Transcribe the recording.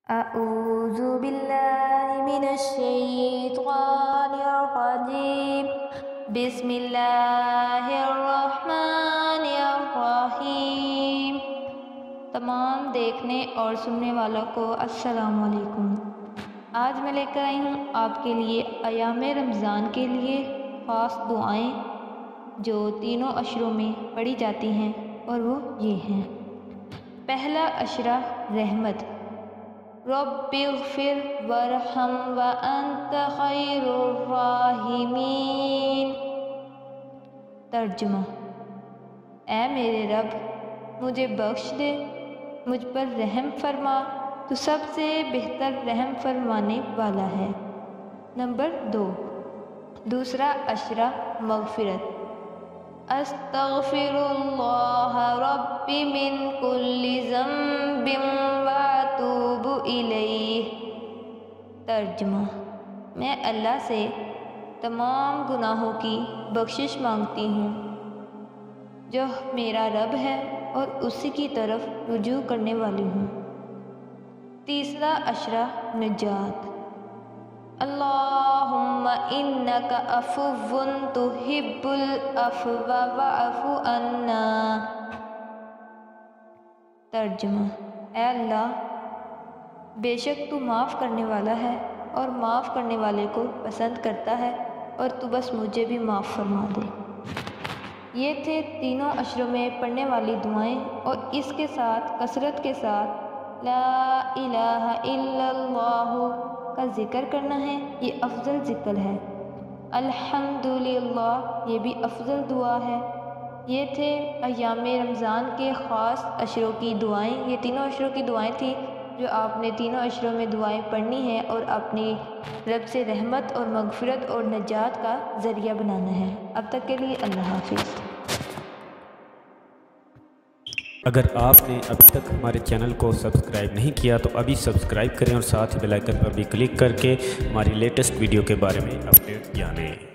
أعوذ بالله من الشيطان الرجيم بسم الله الرحمن الرحیم۔ تمام دیکھنے اور سننے والوں کو السلام علیکم۔ آج میں لے کر آئی ہوں آپ کے لیے ایام رمضان کے لیے خاص دعائیں جو تینوں عشروں میں پڑھی جاتی ہیں، اور وہ یہ ہیں۔ پہلا عشرہ رحمت، رب اغفر وارحم وانت خیر الراحمین۔ ترجمہ، اے میرے رب مجھے بخش دے، مجھ پر رحم فرما، تو سب سے بہتر رحم فرمانے والا ہے۔ نمبر 2، دوسرا عشرہ مغفرت، استغفر اللہ ربی من کل ذنب واتوب الیہ۔ ترجمہ، میں اللہ سے تمام گناہوں کی بخشش مانگتی ہوں جو میرا رب ہے، اور اسی کی طرف رجوع کرنے والی ہوں۔ تیسرا عشرہ نجات، اللہم انک عفو تحب العفو فاعف عنا۔ ترجمہ، اے اللہ بے شک تو معاف کرنے والا ہے اور معاف کرنے والے کو پسند کرتا ہے، اور تو بس مجھے بھی معاف فرما دے۔ یہ تھے تینوں عشروں میں پڑھنے والی دعائیں، اور اس کے ساتھ کثرت کے ساتھ لا الہ الا اللہ کا ذکر کرنا ہے۔ یہ افضل ذکر ہے۔ الحمدللہ، یہ بھی افضل دعا ہے۔ یہ تھے ایام رمضان کے خاص عشروں کی دعائیں۔ یہ تینوں عشروں کی دعائیں تھیں جو آپ نے تینوں عشروں میں دعائیں پڑھنی ہیں اور اپنی رب سے رحمت اور مغفرت اور نجات کا ذریعہ بنانا ہے۔ اب تک کے لیے اللہ حافظ۔ اگر آپ نے ابھی تک ہمارے چینل کو سبسکرائب نہیں کیا تو ابھی سبسکرائب کریں، اور ساتھ ہی بیل آئکن پر بھی کلک کر کے ہماری لیٹسٹ ویڈیو کے بارے میں اپڈیٹ جانیں۔